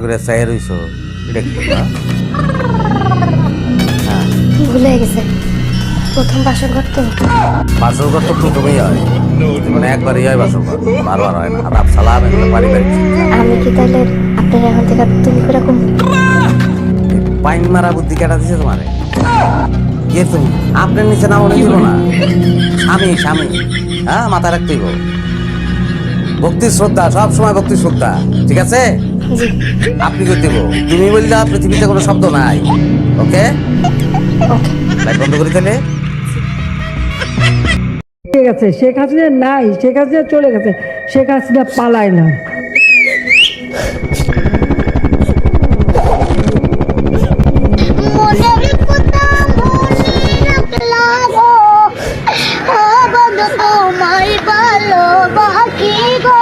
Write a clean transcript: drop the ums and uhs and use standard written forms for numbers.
করে চাই রইছো এটা কি কথা? ভুলে গেছে প্রথম বাসর ঘর তো। বাসর ঘর তো প্রথমেই হয়, মানে একবারই হয় বাসর ঘর, বারবার হয় না। আর সালাম এগুলো পারিবারিক শিক্ষা। আমি কি তাহলে আপনার এখন থেকে তুমি কিরকম? পাইন মারা বুদ্ধি কেটা দিছে তোমারে? কে তুমি? আপনার নিচে নাম অনেক দিব না। স্বামী স্বামী, হ্যাঁ মাথায় রাখতেই গো। ভক্তি শ্রদ্ধা, সব সময় ভক্তি শ্রদ্ধা, ঠিক আছে? জি আপনি কই দেব, তুমি বললা পৃথিবীতে কোনো শব্দ নাই। ওকে, ওকে। লাইট বন্ধ করি তাহলে। ঠিক আছে, শেখ হাসিনা নাই, শেখ হাসিনা চলে গেছে, শেখ হাসিনা পালায় না। মনের কথা মনে রাখলা গো, ও বন্ধু তোমায় ভালোবাসি গো।